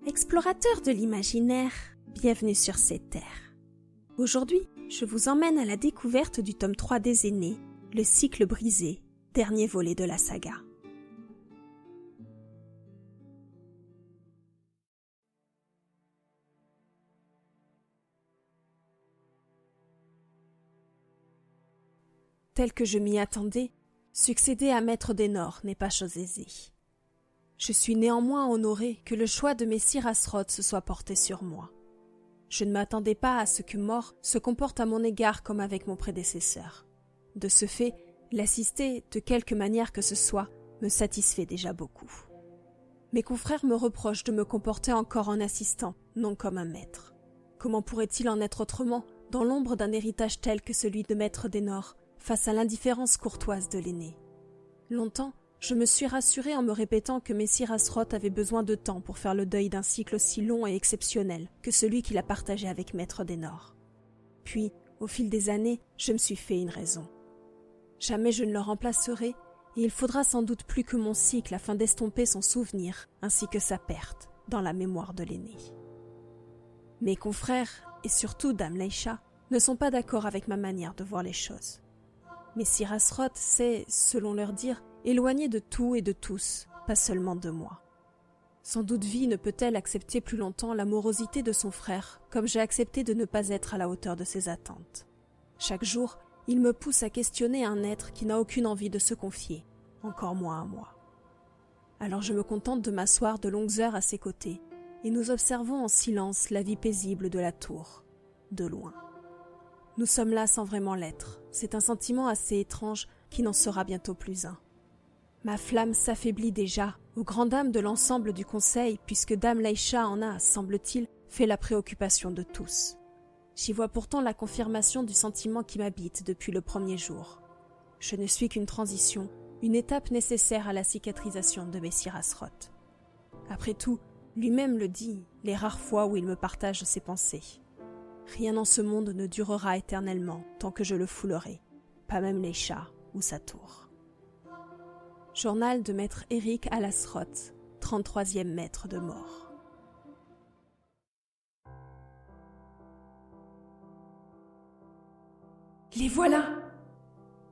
Explorateurs de l'imaginaire, bienvenue sur cette terre. Aujourd'hui, je vous emmène à la découverte du tome 3 des Aînés, le cycle brisé, dernier volet de la saga. Tel que je m'y attendais, succéder à Maître Dénor n'est pas chose aisée. Je suis néanmoins honorée que le choix de Messire Asroth se soit porté sur moi. Je ne m'attendais pas à ce que Mor se comporte à mon égard comme avec mon prédécesseur. De ce fait, l'assister, de quelque manière que ce soit, me satisfait déjà beaucoup. Mes confrères me reprochent de me comporter encore en assistant, non comme un maître. Comment pourrait-il en être autrement, dans l'ombre d'un héritage tel que celui de Maître Dénor, face à l'indifférence courtoise de l'aîné? Longtemps, je me suis rassurée en me répétant que Messire Asroth avait besoin de temps pour faire le deuil d'un cycle aussi long et exceptionnel que celui qu'il a partagé avec Maître Dénor. Puis, au fil des années, je me suis fait une raison. Jamais je ne le remplacerai, et il faudra sans doute plus que mon cycle afin d'estomper son souvenir, ainsi que sa perte, dans la mémoire de l'aîné. Mes confrères, et surtout Dame Leysha, ne sont pas d'accord avec ma manière de voir les choses. Messire Asroth s'est, selon leur dire, éloigné de tout et de tous, pas seulement de moi. Sans doute Vi ne peut-elle accepter plus longtemps la morosité de son frère, comme j'ai accepté de ne pas être à la hauteur de ses attentes. Chaque jour, il me pousse à questionner un être qui n'a aucune envie de se confier, encore moins à moi. Alors je me contente de m'asseoir de longues heures à ses côtés, et nous observons en silence la vie paisible de la tour, de loin. Nous sommes là sans vraiment l'être, c'est un sentiment assez étrange qui n'en sera bientôt plus un. Ma flamme s'affaiblit déjà, aux grandes dames de l'ensemble du conseil, puisque Dame Leysha en a, semble-t-il, fait la préoccupation de tous. J'y vois pourtant la confirmation du sentiment qui m'habite depuis le premier jour. Je ne suis qu'une transition, une étape nécessaire à la cicatrisation de Messire Asroth. Après tout, lui-même le dit, les rares fois où il me partage ses pensées. Rien en ce monde ne durera éternellement tant que je le foulerai, pas même Leysha ou sa tour. Journal de Maître Eric Alasroth, 33e maître de mort. Les voilà!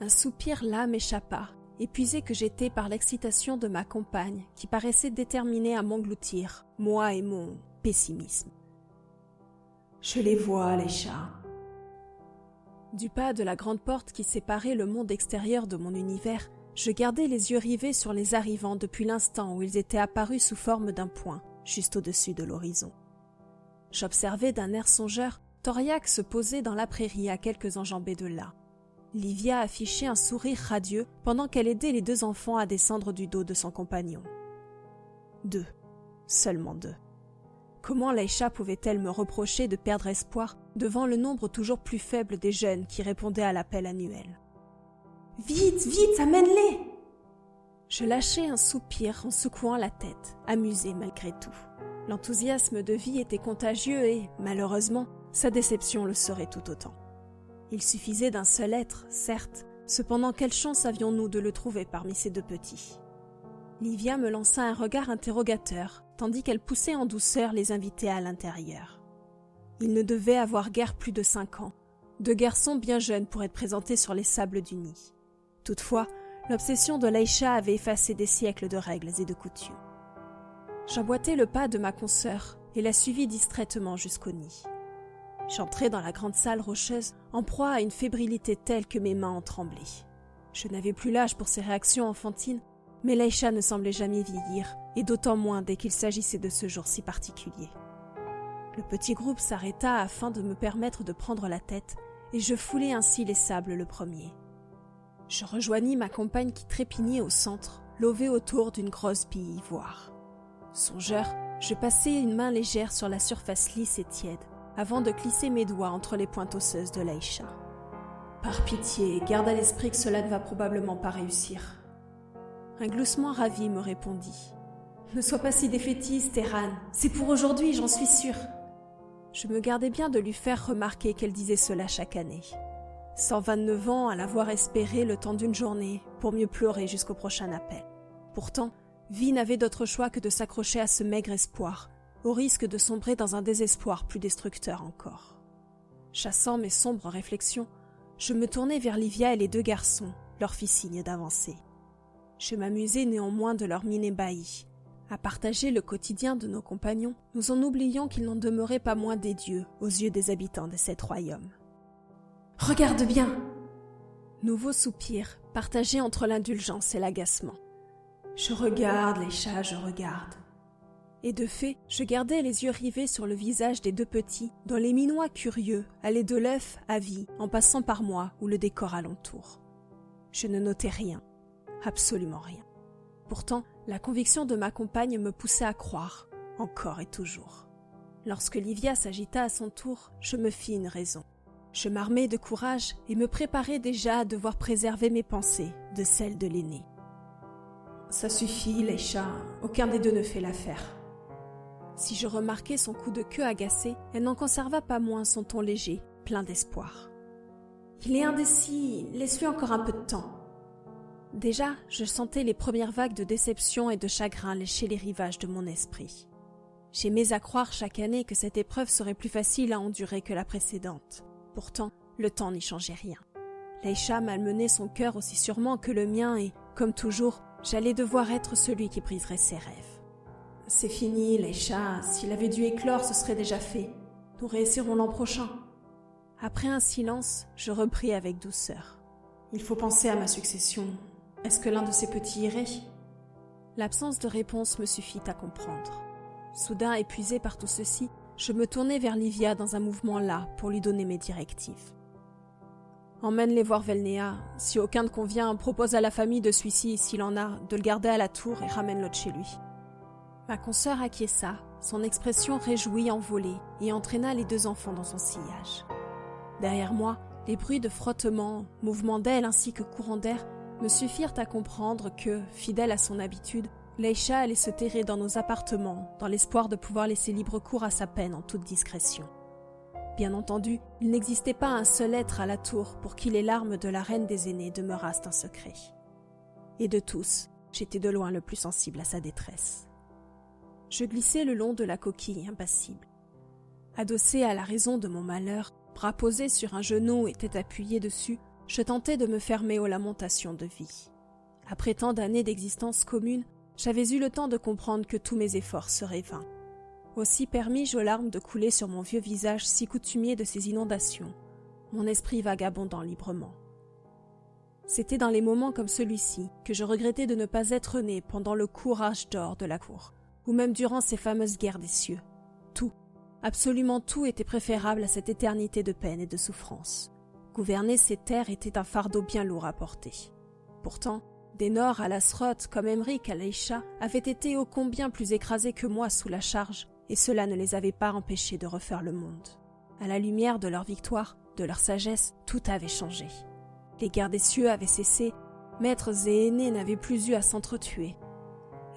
Un soupir là m'échappa, épuisé que j'étais par l'excitation de ma compagne qui paraissait déterminée à m'engloutir, moi et mon pessimisme. Je les vois, Leysha. Du pas de la grande porte qui séparait le monde extérieur de mon univers, je gardais les yeux rivés sur les arrivants depuis l'instant où ils étaient apparus sous forme d'un point, juste au-dessus de l'horizon. J'observais d'un air songeur Thoriac se poser dans la prairie à quelques enjambées de là. Livia affichait un sourire radieux pendant qu'elle aidait les deux enfants à descendre du dos de son compagnon. 2, seulement 2. Comment Leysha pouvait-elle me reprocher de perdre espoir devant le nombre toujours plus faible des jeunes qui répondaient à l'appel annuel? « Vite, vite, amène-les !» Je lâchai un soupir en secouant la tête, amusée malgré tout. L'enthousiasme de Vi était contagieux et, malheureusement, sa déception le serait tout autant. Il suffisait d'un seul être, certes, cependant quelle chance avions-nous de le trouver parmi ces deux petits? Livia me lança un regard interrogateur, tandis qu'elle poussait en douceur les invités à l'intérieur. Il ne devait avoir guère plus de 5 ans, 2 garçons bien jeunes pour être présentés sur les sables du nid. Toutefois, l'obsession de Leysha avait effacé des siècles de règles et de coutumes. J'emboîtai le pas de ma consoeur et la suivis distraitement jusqu'au nid. J'entrai dans la grande salle rocheuse en proie à une fébrilité telle que mes mains en tremblaient. Je n'avais plus l'âge pour ces réactions enfantines, mais Leysha ne semblait jamais vieillir, et d'autant moins dès qu'il s'agissait de ce jour si particulier. Le petit groupe s'arrêta afin de me permettre de prendre la tête, et je foulai ainsi les sables le premier. Je rejoignis ma compagne qui trépignait au centre, levée autour d'une grosse bille ivoire. Songeur, je passai une main légère sur la surface lisse et tiède, avant de glisser mes doigts entre les pointes osseuses de Leysha. Par pitié, garde à l'esprit que cela ne va probablement pas réussir. Un gloussement ravi me répondit. Ne sois pas si défaitiste, Eran, c'est pour aujourd'hui, j'en suis sûre. Je me gardais bien de lui faire remarquer qu'elle disait cela chaque année. 129 ans à l'avoir espéré le temps d'une journée, pour mieux pleurer jusqu'au prochain appel. Pourtant, Vi n'avait d'autre choix que de s'accrocher à ce maigre espoir, au risque de sombrer dans un désespoir plus destructeur encore. Chassant mes sombres réflexions, je me tournai vers Livia et les 2 garçons, leur fis signe d'avancer. Je m'amusai néanmoins de leur mine ébahie. À partager le quotidien de nos compagnons, nous en oublions qu'ils n'en demeuraient pas moins des dieux aux yeux des habitants de cet royaume. « Regarde bien !» Nouveau soupir, partagé entre l'indulgence et l'agacement. « Je regarde, les chats, je regarde. » Et de fait, je gardais les yeux rivés sur le visage des 2 petits, dont les minois curieux allaient de l'œuf à vie en passant par moi ou le décor alentour. Je ne notais rien, absolument rien. Pourtant, la conviction de ma compagne me poussait à croire, encore et toujours. Lorsque Livia s'agita à son tour, je me fis une raison. Je m'armai de courage et me préparai déjà à devoir préserver mes pensées de celles de l'aîné. « Ça suffit, les chats, aucun des 2 ne fait l'affaire. » Si je remarquai son coup de queue agacé, elle n'en conserva pas moins son ton léger, plein d'espoir. « Il est indécis, laisse-lui encore un peu de temps. » Déjà, je sentais les premières vagues de déception et de chagrin lécher les rivages de mon esprit. J'aimais à croire chaque année que cette épreuve serait plus facile à endurer que la précédente. Pourtant, le temps n'y changeait rien. Leïcha malmenait son cœur aussi sûrement que le mien et, comme toujours, j'allais devoir être celui qui briserait ses rêves. « C'est fini, Leïcha, s'il avait dû éclore, ce serait déjà fait. Nous réessaierons l'an prochain. » Après un silence, je repris avec douceur. « Il faut penser à ma succession. Est-ce que l'un de ces petits irait ?» L'absence de réponse me suffit à comprendre. Soudain épuisé par tout ceci, je me tournai vers Livia dans un mouvement las pour lui donner mes directives. « Emmène-les voir Velnéa. Si aucun ne convient, propose à la famille de celui-ci, s'il en a, de le garder à la tour et ramène l'autre chez lui. » Ma consoeur acquiesça, son expression réjouie envolée et entraîna les 2 enfants dans son sillage. Derrière moi, les bruits de frottement, mouvements d'ailes ainsi que courants d'air me suffirent à comprendre que, fidèle à son habitude, Leïcha allait se terrer dans nos appartements dans l'espoir de pouvoir laisser libre cours à sa peine en toute discrétion. Bien entendu, il n'existait pas un seul être à la tour pour qui les larmes de la reine des aînés demeurassent un secret. Et de tous, j'étais de loin le plus sensible à sa détresse. Je glissai le long de la coquille impassible. Adossé à la raison de mon malheur, bras posés sur un genou et tête appuyée dessus, je tentais de me fermer aux lamentations de vie. Après tant d'années d'existence commune, j'avais eu le temps de comprendre que tous mes efforts seraient vains. Aussi permis-je aux larmes de couler sur mon vieux visage si coutumier de ces inondations, mon esprit vagabondant librement. C'était dans les moments comme celui-ci que je regrettais de ne pas être né pendant le court âge d'or de la cour, ou même durant ces fameuses guerres des cieux. Tout, absolument tout était préférable à cette éternité de peine et de souffrance. Gouverner ces terres était un fardeau bien lourd à porter. Pourtant, des Nords à Lasroth comme Emmerich à Leïcha avaient été ô combien plus écrasés que moi sous la charge, et cela ne les avait pas empêchés de refaire le monde. À la lumière de leur victoire, de leur sagesse, tout avait changé. Les guerres des cieux avaient cessé, maîtres et aînés n'avaient plus eu à s'entretuer.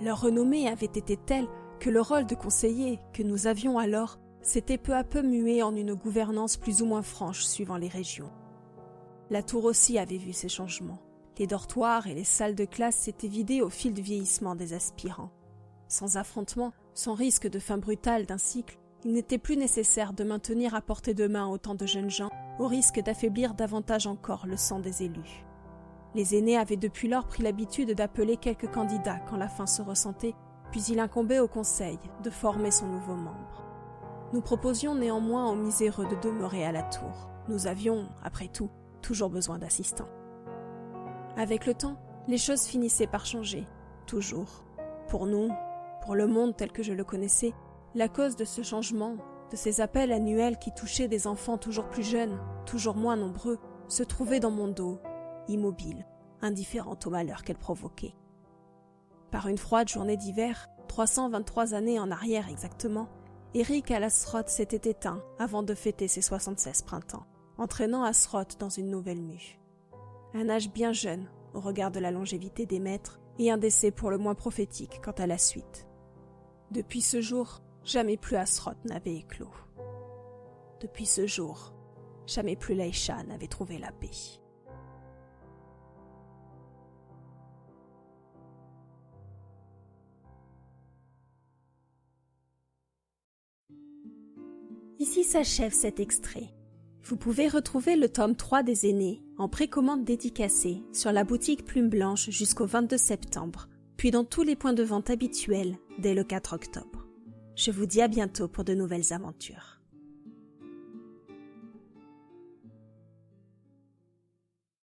Leur renommée avait été telle que le rôle de conseiller que nous avions alors s'était peu à peu mué en une gouvernance plus ou moins franche suivant les régions. La tour aussi avait vu ces changements. Les dortoirs et les salles de classe s'étaient vidés au fil du vieillissement des aspirants. Sans affrontement, sans risque de fin brutale d'un cycle, il n'était plus nécessaire de maintenir à portée de main autant de jeunes gens, au risque d'affaiblir davantage encore le sang des élus. Les aînés avaient depuis lors pris l'habitude d'appeler quelques candidats quand la faim se ressentait, puis il incombait au conseil de former son nouveau membre. Nous proposions néanmoins aux miséreux de demeurer à la tour. Nous avions, après tout, toujours besoin d'assistants. Avec le temps, les choses finissaient par changer, toujours. Pour nous, pour le monde tel que je le connaissais, la cause de ce changement, de ces appels annuels qui touchaient des enfants toujours plus jeunes, toujours moins nombreux, se trouvait dans mon dos, immobile, indifférente au malheur qu'elle provoquait. Par une froide journée d'hiver, 323 années en arrière exactement, Éric à Lasroth s'était éteint avant de fêter ses 76 printemps, entraînant Asroth dans une nouvelle mue. Un âge bien jeune, au regard de la longévité des maîtres, et un décès pour le moins prophétique quant à la suite. Depuis ce jour, jamais plus Asroth n'avait éclos. Depuis ce jour, jamais plus Leïcha n'avait trouvé la paix. Ici s'achève cet extrait. Vous pouvez retrouver le tome 3 des Aînés en précommande dédicacée sur la boutique Plume Blanche jusqu'au 22 septembre, puis dans tous les points de vente habituels dès le 4 octobre. Je vous dis à bientôt pour de nouvelles aventures.